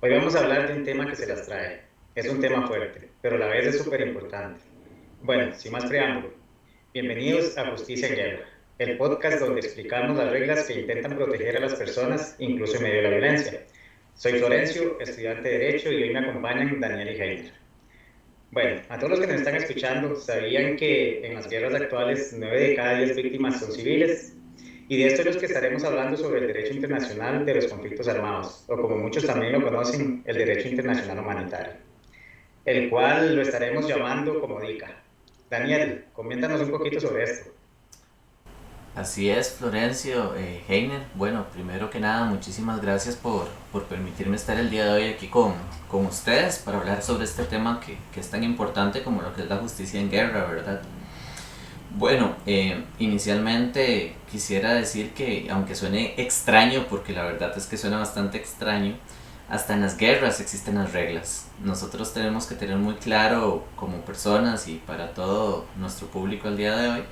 Hoy vamos a hablar de un tema que se las trae. Es un tema fuerte, pero a la vez es súper importante. Bueno, sin más preámbulo, bienvenidos a Justicia en Guerra, el podcast donde explicamos las reglas que intentan proteger a las personas, incluso en medio de la violencia. Soy Florencio, estudiante de Derecho, y hoy me acompañan Daniel y Heiner. Bueno, a todos los que nos están escuchando, ¿sabían que en las guerras actuales 9 de cada 10 víctimas son civiles? Y de esto es lo que estaremos hablando sobre el derecho internacional de los conflictos armados, o como muchos también lo conocen, el derecho internacional humanitario, el cual lo estaremos llamando como DICA. Daniel, coméntanos un poquito sobre esto. Así es, Florencio, Heiner. Bueno, primero que nada, muchísimas gracias por permitirme estar el día de hoy aquí con ustedes para hablar sobre este tema que es tan importante como lo que es la justicia en guerra, ¿verdad? Bueno, inicialmente quisiera decir que, aunque suene extraño, porque la verdad es que suena bastante extraño, hasta en las guerras existen las reglas. Nosotros tenemos que tener muy claro como personas y para todo nuestro público al día de hoy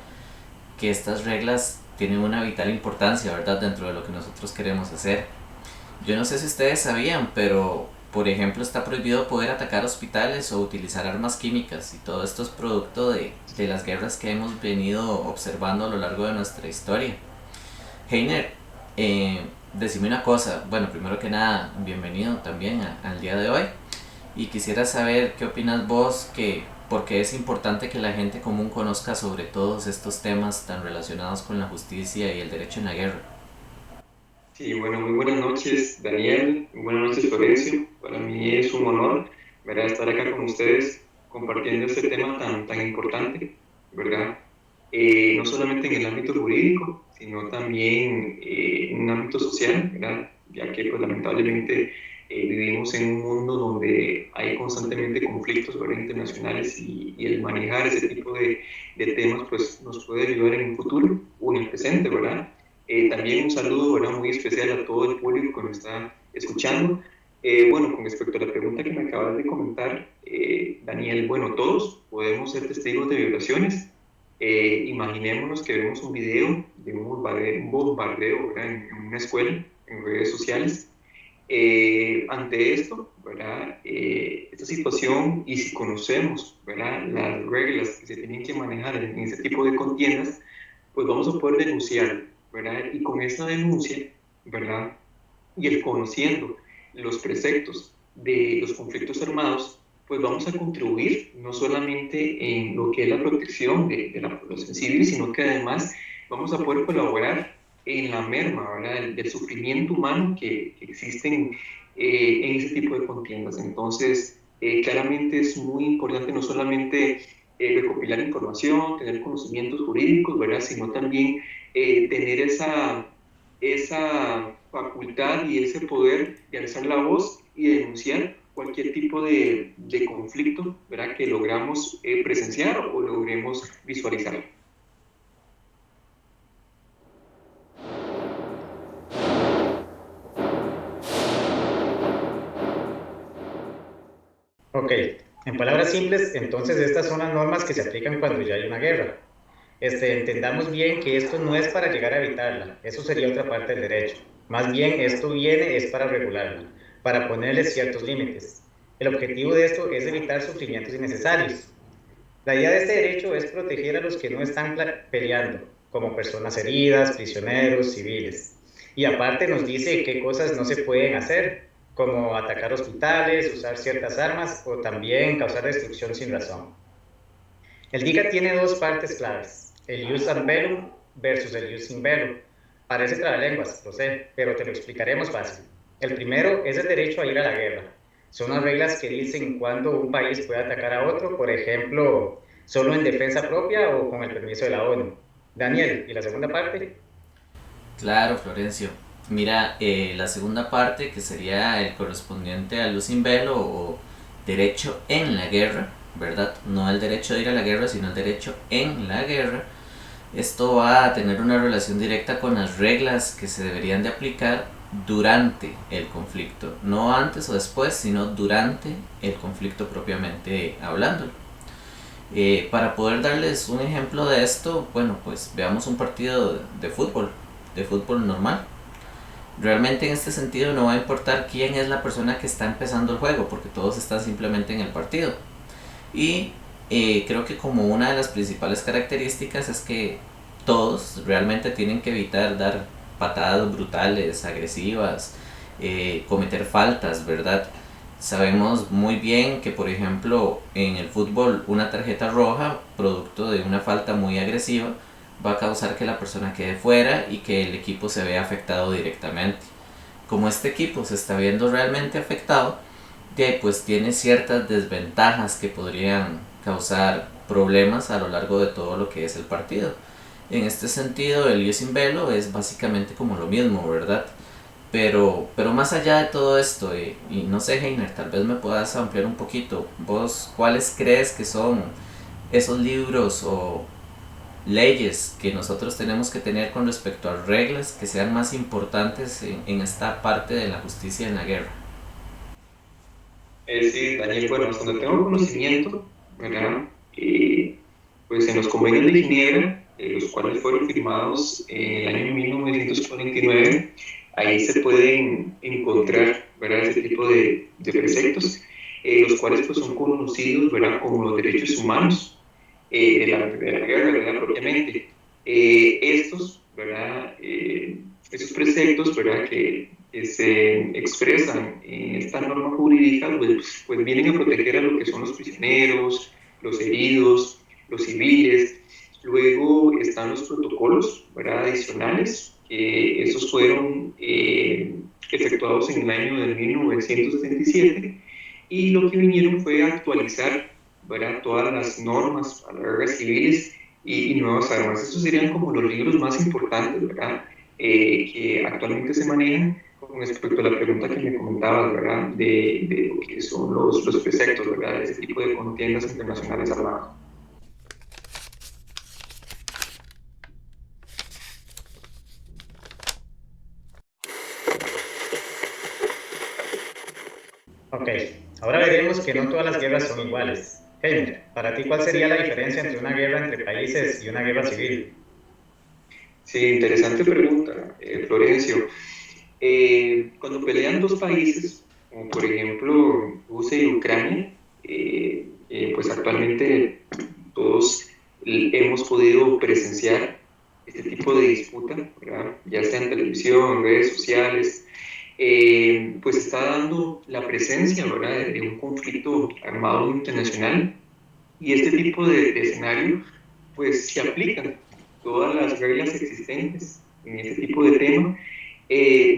que estas reglas tienen una vital importancia, ¿verdad?, dentro de lo que nosotros queremos hacer. Yo no sé si ustedes sabían, pero por ejemplo está prohibido poder atacar hospitales o utilizar armas químicas, y todo esto es producto de las guerras que hemos venido observando a lo largo de nuestra historia. Heiner, decime una cosa, bueno, primero que nada, bienvenido también al día de hoy, y quisiera saber qué opinas vos, que porque es importante que la gente común conozca sobre todos estos temas tan relacionados con la justicia y el derecho en la guerra. Sí, bueno, muy buenas noches, Daniel. Muy buenas noches, Florencio. Para mí es un honor, ¿verdad?, estar acá con ustedes compartiendo este tema tan importante, ¿verdad? No solamente en el ámbito jurídico, sino también en un ámbito social, ¿verdad? Ya que, pues, lamentablemente vivimos en un mundo donde hay constantemente conflictos, ¿verdad?, internacionales, y el manejar ese tipo de temas, pues, nos puede ayudar en un futuro o en el presente, ¿verdad? También un saludo, ¿verdad?, muy especial a todo el público que nos está escuchando. Bueno, con respecto a la pregunta que me acabas de comentar, Daniel, bueno, todos podemos ser testigos de violaciones. Imaginémonos que vemos un video de un bombardeo, ¿verdad?, en una escuela, en redes sociales. Ante esto, ¿verdad?, esta situación, y si conocemos, ¿verdad?, las reglas que se tienen que manejar en ese tipo de contiendas, pues vamos a poder denunciar, ¿verdad? Y con esa denuncia, ¿verdad?, y el conociendo los preceptos de los conflictos armados, pues vamos a contribuir no solamente en lo que es la protección de la población civil, sino que además vamos a poder colaborar en la merma, ¿verdad?, del sufrimiento humano que existen en ese tipo de contiendas. Entonces, claramente es muy importante no solamente recopilar información, tener conocimientos jurídicos, ¿verdad?, sino también tener esa facultad y ese poder de alzar la voz y de denunciar cualquier tipo de conflicto, ¿verdad?, que logramos presenciar o logremos visualizar. Ok, en palabras simples, entonces estas son las normas que se aplican cuando ya hay una guerra. Entendamos bien que esto no es para llegar a evitarla, eso sería otra parte del derecho. Más bien, esto viene es para regularla, para ponerle ciertos límites. El objetivo de esto es evitar sufrimientos innecesarios. La idea de este derecho es proteger a los que no están peleando, como personas heridas, prisioneros, civiles. Y aparte nos dice qué cosas no se pueden hacer, como atacar hospitales, usar ciertas armas o también causar destrucción sin razón. El DICA tiene dos partes claves, el jus ad bellum versus el jus in bello. Parece trabalenguas, lo sé, pero te lo explicaremos fácil. El primero es el derecho a ir a la guerra. Son las reglas que dicen cuándo un país puede atacar a otro, por ejemplo, solo en defensa propia o con el permiso de la ONU. Daniel, ¿y la segunda parte? Claro, Florencio. Mira, la segunda parte, que sería el correspondiente al jus in bello o derecho en la guerra, ¿verdad? No el derecho de ir a la guerra, sino el derecho en la guerra. Esto va a tener una relación directa con las reglas que se deberían de aplicar durante el conflicto, no antes o después, sino durante el conflicto propiamente hablando. Para poder darles un ejemplo de esto, bueno, pues veamos un partido de fútbol normal. Realmente en este sentido no va a importar quién es la persona que está empezando el juego, porque todos están simplemente en el partido. Y creo que como una de las principales características es que todos realmente tienen que evitar dar patadas brutales, agresivas, cometer faltas, ¿verdad? Sabemos muy bien que, por ejemplo, en el fútbol una tarjeta roja, producto de una falta muy agresiva, va a causar que la persona quede fuera y que el equipo se vea afectado directamente. Como este equipo se está viendo realmente afectado, pues tiene ciertas desventajas que podrían causar problemas a lo largo de todo lo que es el partido. En este sentido, el Ius in Velo es básicamente como lo mismo, ¿verdad? Pero más allá de todo esto, y no sé, Heiner, tal vez me puedas ampliar un poquito. ¿Vos cuáles crees que son esos libros o leyes que nosotros tenemos que tener con respecto a reglas que sean más importantes en esta parte de la justicia en la guerra? Sí, Daniel, bueno, hasta donde tengo conocimiento, ¿verdad? Pues en los convenios de Ginebra, los cuales fueron firmados en el año 1949, ahí se pueden encontrar, ¿verdad? Ese tipo de preceptos, los cuales pues son conocidos, ¿verdad? Como los derechos humanos de la guerra, ¿verdad? Propiamente. Estos, ¿verdad? Esos preceptos, ¿verdad? Que se expresan en esta norma jurídica, pues vienen a proteger a lo que son los prisioneros, los heridos, los civiles. Luego están los protocolos, ¿verdad? Adicionales, que esos fueron efectuados en el año de 1977 y lo que vinieron fue actualizar, ¿verdad? Todas las normas para las guerras civiles y nuevas armas. Estos serían como los libros más importantes, ¿verdad? Que actualmente se manejan con respecto a la pregunta que me comentabas, ¿verdad? De lo que son los preceptos, ¿verdad? De ese tipo de contiendas internacionales armadas. Ok, ahora veremos que no todas las guerras son iguales. Heiner, para ti, ¿cuál sería la diferencia entre una guerra entre países y una guerra civil? Sí, interesante pregunta, Florencio. Cuando pelean dos países, como por ejemplo Rusia y Ucrania, pues actualmente todos hemos podido presenciar este tipo de disputa, ¿verdad? Ya sea en televisión, redes sociales, pues está dando la presencia, ¿verdad? De un conflicto armado internacional y este tipo de escenario pues se aplican todas las reglas existentes en este tipo de tema.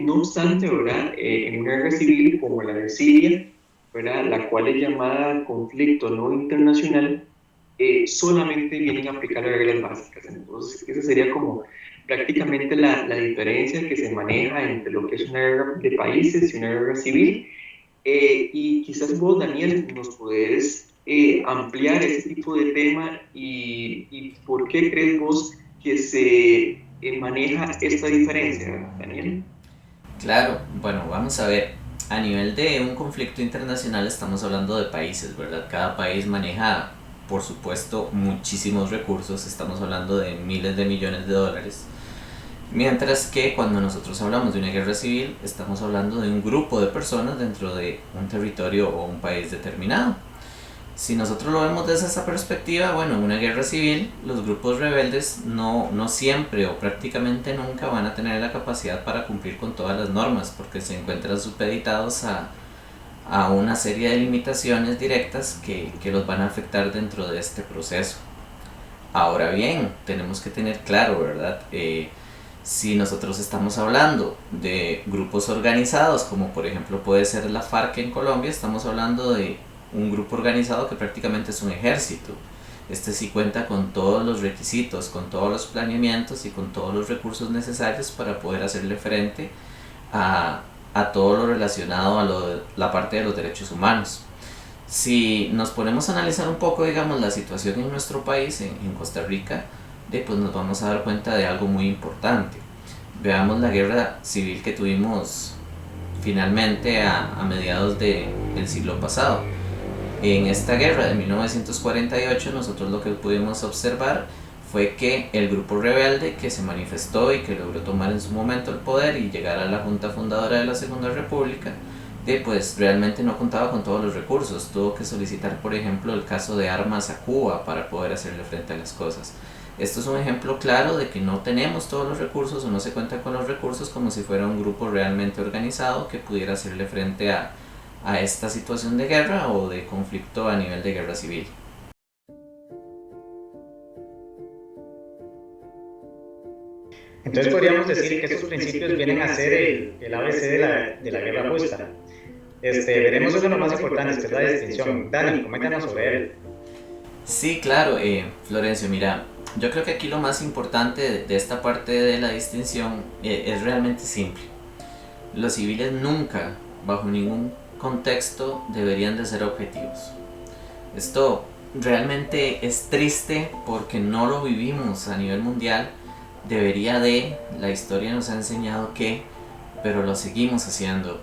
No obstante, ¿verdad? En una guerra civil como la de Siria, ¿verdad? La cual es llamada conflicto no internacional, solamente vienen a aplicar las reglas básicas. Entonces, esa sería como prácticamente la diferencia que se maneja entre lo que es una guerra de países y una guerra civil. Y quizás vos, Daniel, nos podés ampliar ese tipo de tema y por qué crees vos que se maneja esta diferencia, Daniel. Claro, bueno, vamos a ver. A nivel de un conflicto internacional estamos hablando de países, ¿verdad? Cada país maneja, por supuesto, muchísimos recursos, estamos hablando de miles de millones de dólares. Mientras que cuando nosotros hablamos de una guerra civil, estamos hablando de un grupo de personas dentro de un territorio o un país determinado. Si nosotros lo vemos desde esa perspectiva, bueno, en una guerra civil, los grupos rebeldes no siempre o prácticamente nunca van a tener la capacidad para cumplir con todas las normas, porque se encuentran supeditados a una serie de limitaciones directas que los van a afectar dentro de este proceso. Ahora bien, tenemos que tener claro, ¿verdad? Si nosotros estamos hablando de grupos organizados, como por ejemplo puede ser la FARC en Colombia, estamos hablando de un grupo organizado que prácticamente es un ejército. Este sí cuenta con todos los requisitos, con todos los planeamientos y con todos los recursos necesarios para poder hacerle frente a todo lo relacionado a la parte de los derechos humanos. Si nos ponemos a analizar un poco, digamos, la situación en nuestro país, en Costa Rica, pues nos vamos a dar cuenta de algo muy importante. Veamos la guerra civil que tuvimos finalmente a mediados del siglo pasado. En esta guerra de 1948 nosotros lo que pudimos observar fue que el grupo rebelde que se manifestó y que logró tomar en su momento el poder y llegar a la junta fundadora de la Segunda República, pues realmente no contaba con todos los recursos. Tuvo que solicitar, por ejemplo, el caso de armas a Cuba para poder hacerle frente a las cosas. Esto es un ejemplo claro de que no tenemos todos los recursos o no se cuenta con los recursos como si fuera un grupo realmente organizado que pudiera hacerle frente a esta situación de guerra o de conflicto a nivel de guerra civil. Entonces podríamos decir que estos principios vienen a ser el ABC de la guerra justa. Veremos uno de los más importantes, que es la distinción. Dani, coméntanos sobre él. Sí, claro, Florencio, mira, yo creo que aquí lo más importante de esta parte de la distinción es realmente simple. Los civiles nunca, bajo ningún contexto, deberían de ser objetivos. Esto realmente es triste porque no lo vivimos a nivel mundial. La historia nos ha enseñado que, pero lo seguimos haciendo.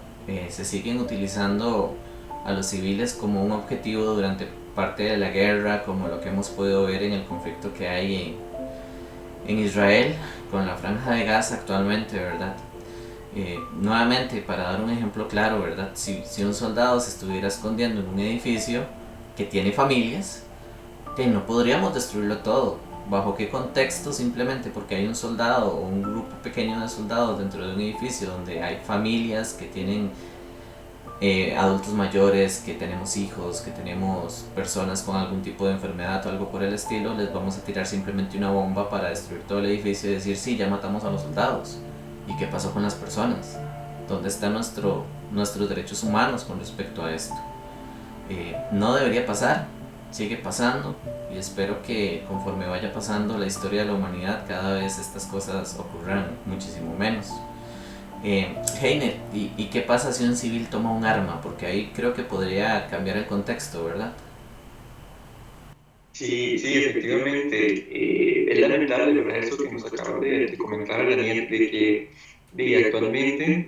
Se siguen utilizando a los civiles como un objetivo durante parte de la guerra, como lo que hemos podido ver en el conflicto que hay en Israel con la Franja de Gaza actualmente, ¿verdad? Nuevamente, para dar un ejemplo claro, ¿verdad? Si un soldado se estuviera escondiendo en un edificio que tiene familias, no podríamos destruirlo todo. ¿Bajo qué contexto? Simplemente porque hay un soldado o un grupo pequeño de soldados dentro de un edificio donde hay familias que tienen adultos mayores, que tenemos hijos, que tenemos personas con algún tipo de enfermedad o algo por el estilo, les vamos a tirar simplemente una bomba para destruir todo el edificio y decir, sí, ya matamos a los soldados. ¿Y qué pasó con las personas? ¿Dónde están nuestros derechos humanos con respecto a esto? No debería pasar, sigue pasando, y espero que conforme vaya pasando la historia de la humanidad, cada vez estas cosas ocurran muchísimo menos. Heiner, ¿y qué pasa si un civil toma un arma? Porque ahí creo que podría cambiar el contexto, ¿verdad? Sí, sí, efectivamente. Es lamentable, ¿verdad? Eso que nos acaba de comentar Daniel, de que actualmente,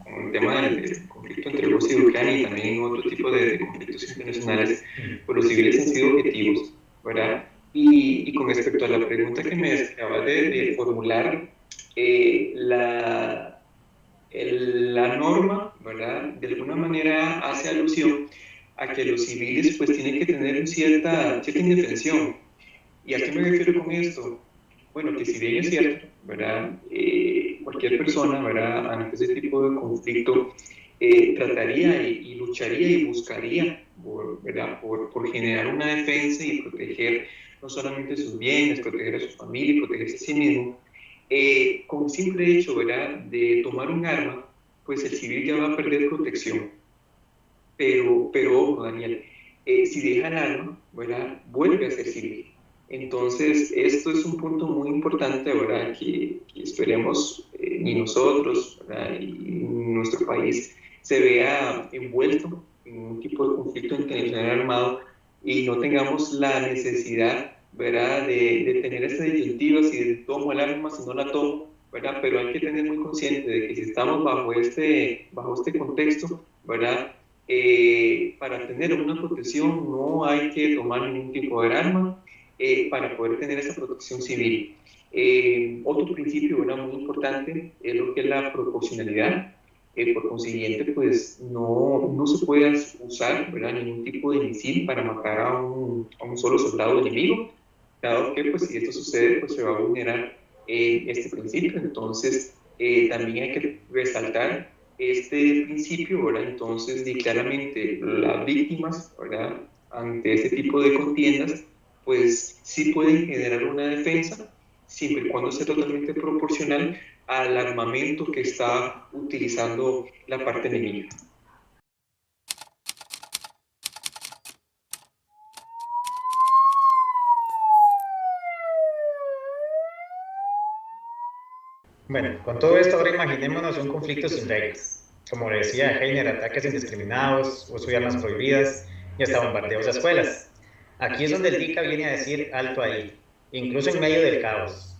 con el tema del conflicto entre Rusia y Ucrania y también otro tipo de conflictos internacionales, pues los civiles han sido objetivos, ¿verdad? Y con respecto a la pregunta que me acabas de formular, la norma, ¿verdad? De alguna manera hace alusión a que los civiles pues tienen que tener cierta indefensión. ¿Y a qué me refiero con esto? Bueno, que si bien es cierto, ¿verdad? Cualquier persona, ¿verdad? Ante ese tipo de conflicto, trataría y lucharía y buscaría, ¿verdad? Por generar una defensa y proteger no solamente sus bienes, proteger a su familia, protegerse a sí mismo, con el simple hecho, ¿verdad? De tomar un arma, pues el civil ya va a perder protección. Pero ojo, Daniel, si deja el arma, ¿verdad? Vuelve a ser civil. Entonces, esto es un punto muy importante, ¿verdad? Que esperemos ni nosotros, ¿verdad? Y nuestro país se vea envuelto en un tipo de conflicto internacional armado y no tengamos la necesidad, ¿verdad? De tener esta disyuntiva, si tomo el arma, si no la tomo, ¿verdad? Pero hay que tener muy consciente de que si estamos bajo este contexto, ¿verdad? Para tener una protección no hay que tomar ningún tipo de arma para poder tener esa protección civil. Otro principio, ¿verdad? Muy importante es lo que es la proporcionalidad. Por consiguiente, pues no se puede usar, ¿verdad? Ningún tipo de misil para matar a un solo soldado enemigo, dado que pues, si esto sucede, pues se va a vulnerar este principio. Entonces, también hay que resaltar este principio, ¿verdad? Entonces, di claramente las víctimas, ¿verdad? Ante este tipo de contiendas, pues sí pueden generar una defensa, siempre y cuando sea totalmente proporcional al armamento que está utilizando la parte enemiga. Bueno, con todo esto ahora imaginémonos un conflicto sin reglas. Como decía Heiner, ataques indiscriminados, uso de armas prohibidas y hasta bombardeos a escuelas. Aquí es donde el DICA viene a decir alto ahí, incluso en medio del caos.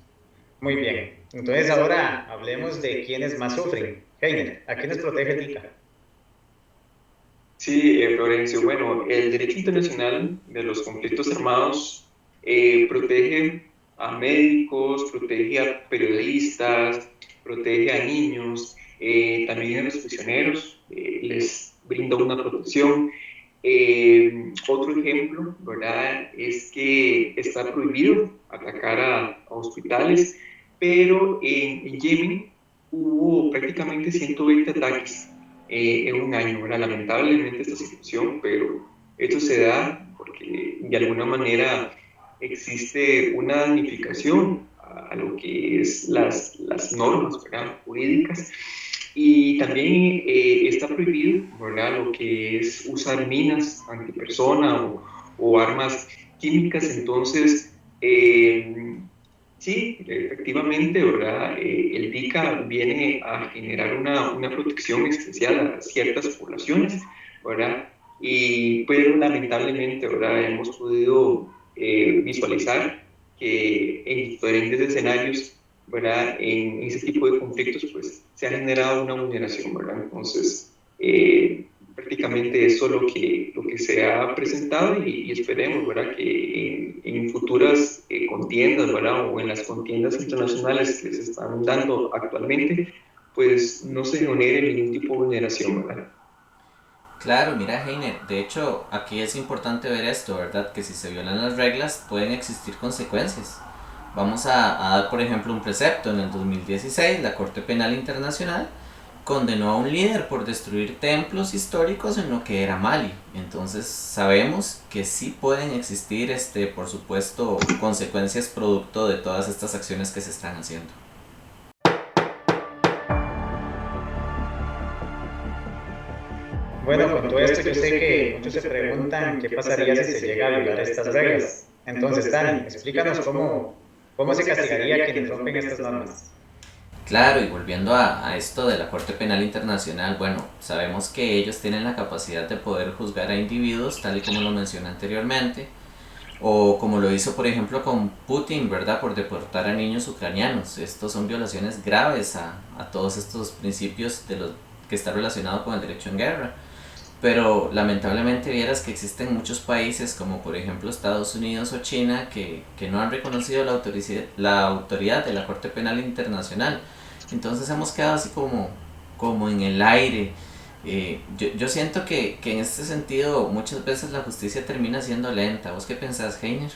Muy bien, entonces ahora hablemos de quiénes más sufren. Heiner, ¿a quiénes protege el DICA? Sí, Florencio, bueno, el derecho internacional de los conflictos armados protege a médicos, protege a periodistas, protege a niños, también a los prisioneros, les brinda una protección. Otro ejemplo, ¿verdad? Es que está prohibido atacar a hospitales, pero en Yemen hubo prácticamente 120 ataques en un año, ¿verdad? Lamentablemente esta situación, pero esto se da porque de alguna manera existe una damnificación a lo que es las normas, ¿verdad? Jurídicas, y también está prohibido, ¿verdad? Lo que es usar minas antipersona o armas químicas. Entonces, sí, efectivamente, ¿verdad? El DICA viene a generar una protección especial a ciertas poblaciones, ¿verdad? Pero lamentablemente, ¿verdad? Hemos podido visualizar que en diferentes escenarios, ¿verdad? En ese tipo de conflictos, pues se ha generado una vulneración, ¿verdad? Entonces, prácticamente eso es lo que se ha presentado y esperemos, ¿verdad? Que en futuras contiendas, ¿verdad? O en las contiendas internacionales que se están dando actualmente, pues no se genere ningún tipo de vulneración, ¿verdad? Claro, mira, Heiner, de hecho, aquí es importante ver esto, ¿verdad? Que si se violan las reglas pueden existir consecuencias. Vamos a dar, por ejemplo, un precepto. En el 2016, la Corte Penal Internacional condenó a un líder por destruir templos históricos en lo que era Mali. Entonces sabemos que sí pueden existir, por supuesto, consecuencias producto de todas estas acciones que se están haciendo. Bueno, con todo esto yo sé que muchos se preguntan qué pasaría si se llega a violar estas reglas. Entonces, Dani, explícanos cómo se castigaría a quienes rompen estas normas. Claro, y volviendo a esto de la Corte Penal Internacional, bueno, sabemos que ellos tienen la capacidad de poder juzgar a individuos, tal y como lo mencioné anteriormente, o como lo hizo por ejemplo con Putin, ¿verdad? Por deportar a niños ucranianos. Estos son violaciones graves a todos estos principios de los que está relacionado con el derecho en guerra. Pero lamentablemente vieras que existen muchos países como por ejemplo Estados Unidos o China que no han reconocido la autoridad de la Corte Penal Internacional. Entonces hemos quedado así como en el aire. Yo siento que en este sentido muchas veces la justicia termina siendo lenta. ¿Vos qué pensás, Heiner?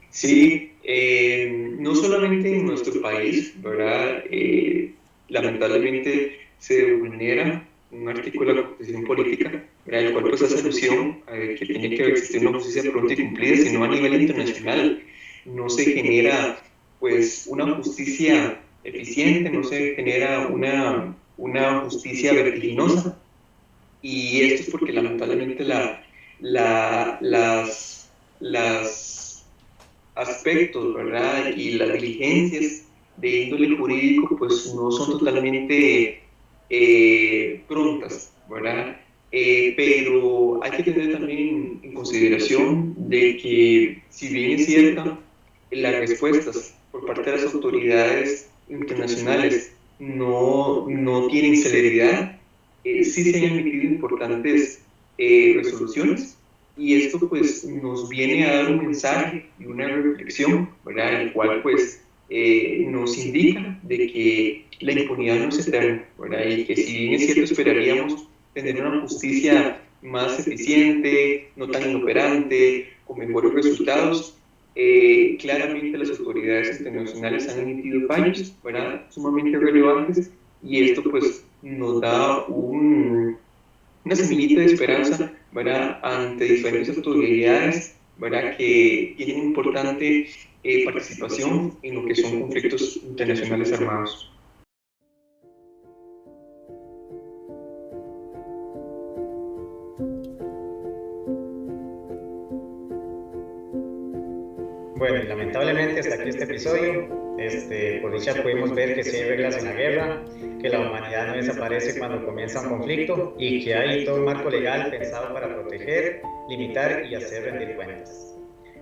Sí, no solamente en nuestro país, ¿verdad? Lamentablemente se vulnera un artículo de la Constitución Política, ¿verdad? El cual pues hace alusión a que tiene que existir una justicia pronta y cumplida, sino a nivel internacional. No se genera pues una justicia eficiente, no se genera una justicia vertiginosa, y esto es porque lamentablemente las aspectos, ¿verdad? Y las diligencias de índole jurídico, pues no son totalmente prontas, ¿verdad? Pero hay que tener también en consideración de que, si bien es cierta, las respuestas por parte de las autoridades internacionales no tienen celeridad, sí se han emitido importantes resoluciones, y esto pues nos viene a dar un mensaje y una reflexión, ¿verdad? El cual pues nos indica de que la impunidad no es eterna, ¿verdad? Y que si bien es cierto esperaríamos tener una justicia más eficiente, no tan inoperante, con mejores resultados, claramente las autoridades internacionales han emitido fallos, ¿verdad? Sumamente relevantes, y esto pues nos da una semillita de esperanza, ¿verdad? Ante diferentes autoridades, ¿verdad? Que tienen importante participación en lo que son conflictos internacionales armados. Bueno, y lamentablemente hasta aquí este episodio. Por dicha pudimos ver que sí hay reglas en la guerra, que la humanidad no desaparece cuando comienza un conflicto y que hay todo un marco legal pensado para proteger, limitar y hacer rendir cuentas.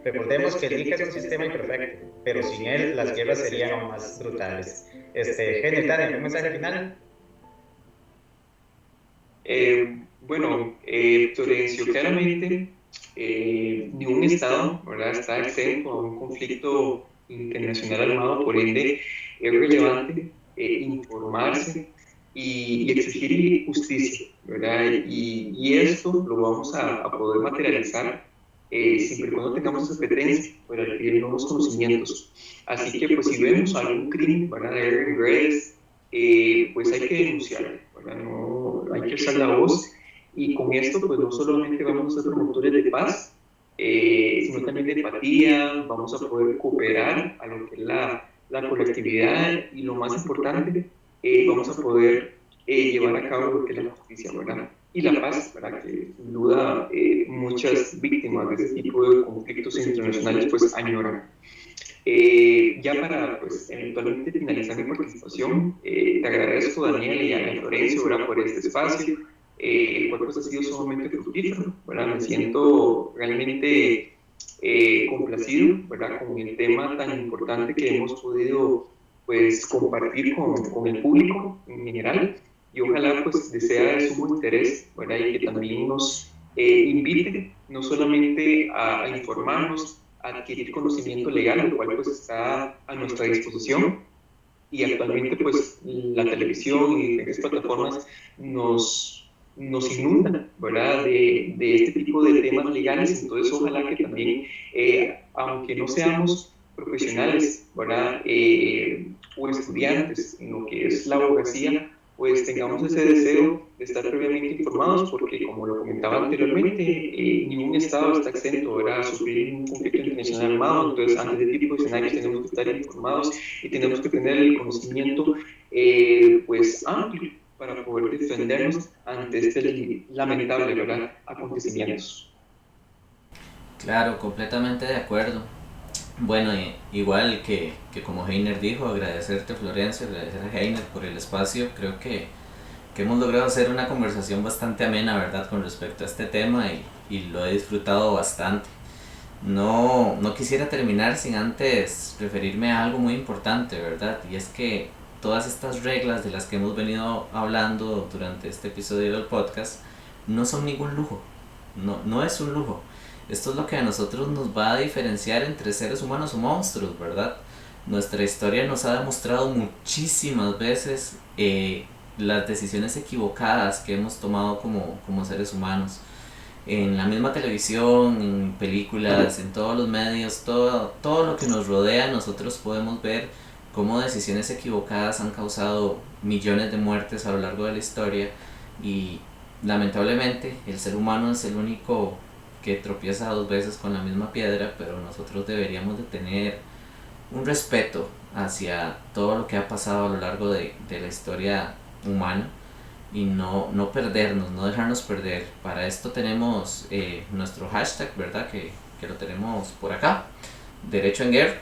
Recordemos que el DICA es un sistema imperfecto, pero sin él las guerras serían aún más brutales. Tania, ¿algún mensaje final? Bueno, Florencio, claramente Ningún Estado, ¿verdad?, está exento a un conflicto internacional armado, por ende es relevante informarse y exigir justicia, ¿verdad? Y esto lo vamos a poder materializar siempre y cuando tengamos esa competencia para adquirir nuevos conocimientos. Así que, pues, si vemos algún crimen, ¿verdad?, en redes, pues hay que denunciarlo, ¿verdad? No, hay que alzar la voz, y con esto, pues, no solamente vamos a ser promotores de paz, sino también de empatía, vamos a poder cooperar a lo que es la colectividad, y lo más importante, vamos a poder llevar a cabo lo que es la justicia, ¿verdad? Y la paz, ¿verdad?, que sin duda muchas víctimas de ese tipo de conflictos internacionales pues añoran. Ya para, pues, eventualmente finalizar mi participación, te agradezco, Daniel, y a Florencio, ¿verdad?, por este espacio, el cual pues ha sido sumamente fructífero, ¿verdad? Me siento realmente complacido, ¿verdad?, con el tema tan importante que hemos podido, pues, compartir con el público en general, y ojalá pues sea de sumo interés, ¿verdad?, y que también nos invite no solamente a informarnos, a adquirir conocimiento legal, lo cual pues está a nuestra disposición, y actualmente pues la televisión y diferentes plataformas nos inundan, ¿verdad?, de este tipo de temas legales. Entonces ojalá que también, aunque no seamos profesionales, ¿verdad?, o estudiantes en lo que es la abogacía, pues tengamos ese deseo de estar previamente informados, porque como lo comentaba anteriormente, ningún Estado está exento, ¿verdad?, a sufrir un conflicto internacional armado. Entonces, ante este tipo de escenarios tenemos que estar informados y tenemos que tener el conocimiento pues amplio para poder defendernos ante este lamentable, ¿verdad?, acontecimientos. Claro, completamente de acuerdo. Bueno, igual que como Heiner dijo, agradecerte, Florencio, agradecer a Heiner por el espacio. Creo que hemos logrado hacer una conversación bastante amena, ¿verdad?, con respecto a este tema, y lo he disfrutado bastante. No quisiera terminar sin antes referirme a algo muy importante, ¿verdad? Y es que todas estas reglas de las que hemos venido hablando durante este episodio del podcast no son ningún lujo. No es un lujo. Esto es lo que a nosotros nos va a diferenciar entre seres humanos o monstruos, ¿verdad? Nuestra historia nos ha demostrado muchísimas veces las decisiones equivocadas que hemos tomado como seres humanos. En la misma televisión, en películas, en todos los medios, todo lo que nos rodea, nosotros podemos ver cómo decisiones equivocadas han causado millones de muertes a lo largo de la historia, y lamentablemente el ser humano es el único que tropieza dos veces con la misma piedra. Pero nosotros deberíamos de tener un respeto hacia todo lo que ha pasado a lo largo de la historia humana, y no perdernos, no dejarnos perder. Para esto tenemos nuestro hashtag, ¿verdad?, que lo tenemos por acá, Derecho en Guerra,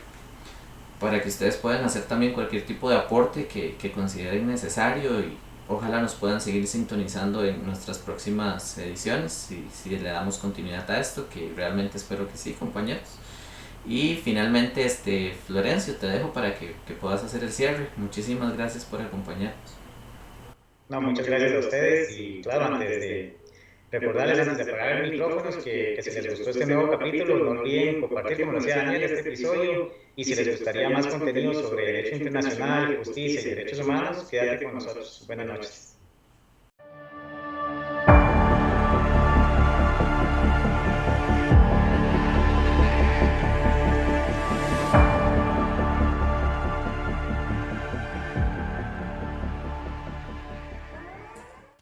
para que ustedes puedan hacer también cualquier tipo de aporte que consideren necesario, y ojalá nos puedan seguir sintonizando en nuestras próximas ediciones, si le damos continuidad a esto, que realmente espero que sí, compañeros. Y finalmente, Florencio, te dejo para que puedas hacer el cierre. Muchísimas gracias por acompañarnos. No, muchas gracias a ustedes, y claro, antes de recordarles, antes de apagar el micrófonos, que si les gustó este nuevo capítulo, no olviden compartir, como lo decía Daniel, este episodio, y si les gustaría más contenido sobre derecho internacional, justicia y derechos humanos, quédate con nosotros. Buenas noches.